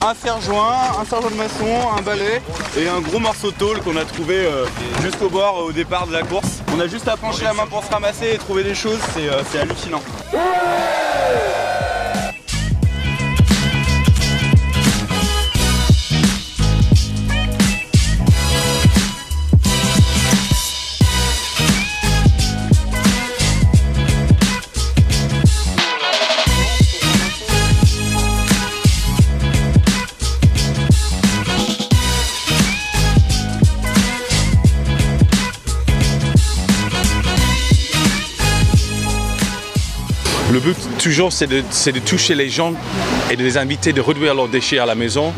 Un serre-joint, un serre-joint de maçon, un balai et un gros morceau de tôle qu'on a trouvé juste au bord au départ de la course. On a juste à pencher la main pour se ramasser et trouver des choses, c'est hallucinant. Le but toujours c'est de toucher les gens et de les inviter de réduire leurs déchets à la maison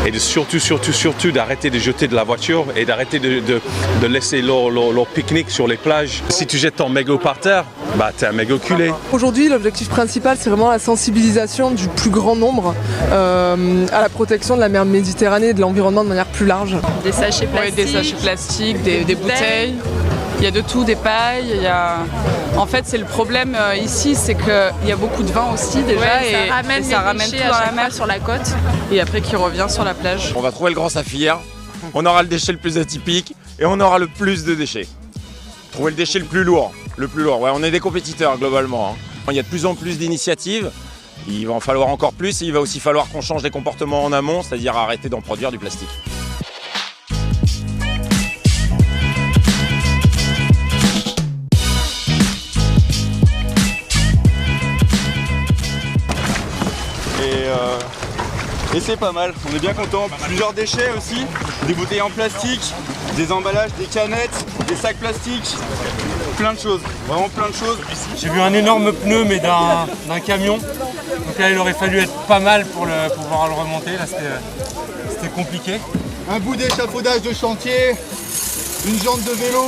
et de surtout d'arrêter de jeter de la voiture et d'arrêter de laisser leur pique-nique sur les plages. Si tu jettes ton mégot par terre, bah t'es un mégot culé. Aujourd'hui l'objectif principal c'est vraiment la sensibilisation du plus grand nombre à la protection de la mer Méditerranée et de l'environnement de manière plus large. Des sachets plastiques, des sachets plastiques, des bouteilles. Il y a de tout, des pailles, il y a... En fait, c'est le problème ici, c'est qu'il y a beaucoup de vent aussi déjà et ça ramène tout dans la mer sur la côte et après qui revient sur la plage. On va trouver le grand saphir, on aura le déchet le plus atypique et on aura le plus de déchets. Trouver le déchet le plus lourd. Ouais, on est des compétiteurs globalement. Il y a de plus en plus d'initiatives, il va en falloir encore plus et il va aussi falloir qu'on change les comportements en amont, c'est-à-dire arrêter d'en produire du plastique. Et c'est pas mal, on est bien content. Plusieurs déchets aussi, des bouteilles en plastique, des emballages, des canettes, des sacs plastiques, plein de choses, vraiment plein de choses. J'ai vu un énorme pneu mais d'un camion, donc là il aurait fallu être pas mal pour pouvoir le remonter, là c'était compliqué. Un bout d'échafaudage de chantier, une jante de vélo,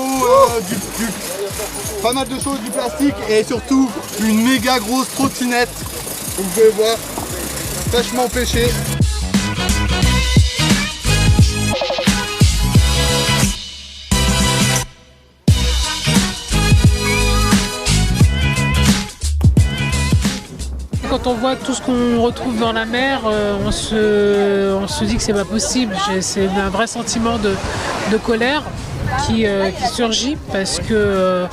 pas mal de choses, du plastique et surtout une méga grosse trottinette, vous pouvez voir, vachement pêché. Quand on voit tout ce qu'on retrouve dans la mer, on se dit que c'est pas possible. C'est un vrai sentiment de colère qui surgit parce que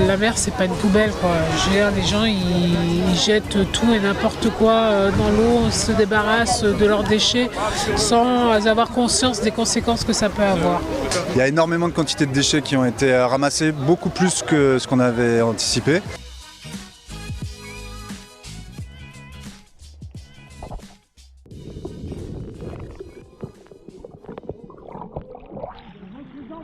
la mer c'est pas une poubelle quoi. Je veux dire, les gens ils jettent tout et n'importe quoi dans l'eau, se débarrassent de leurs déchets sans avoir conscience des conséquences que ça peut avoir. Il y a énormément de quantités de déchets qui ont été ramassés, beaucoup plus que ce qu'on avait anticipé.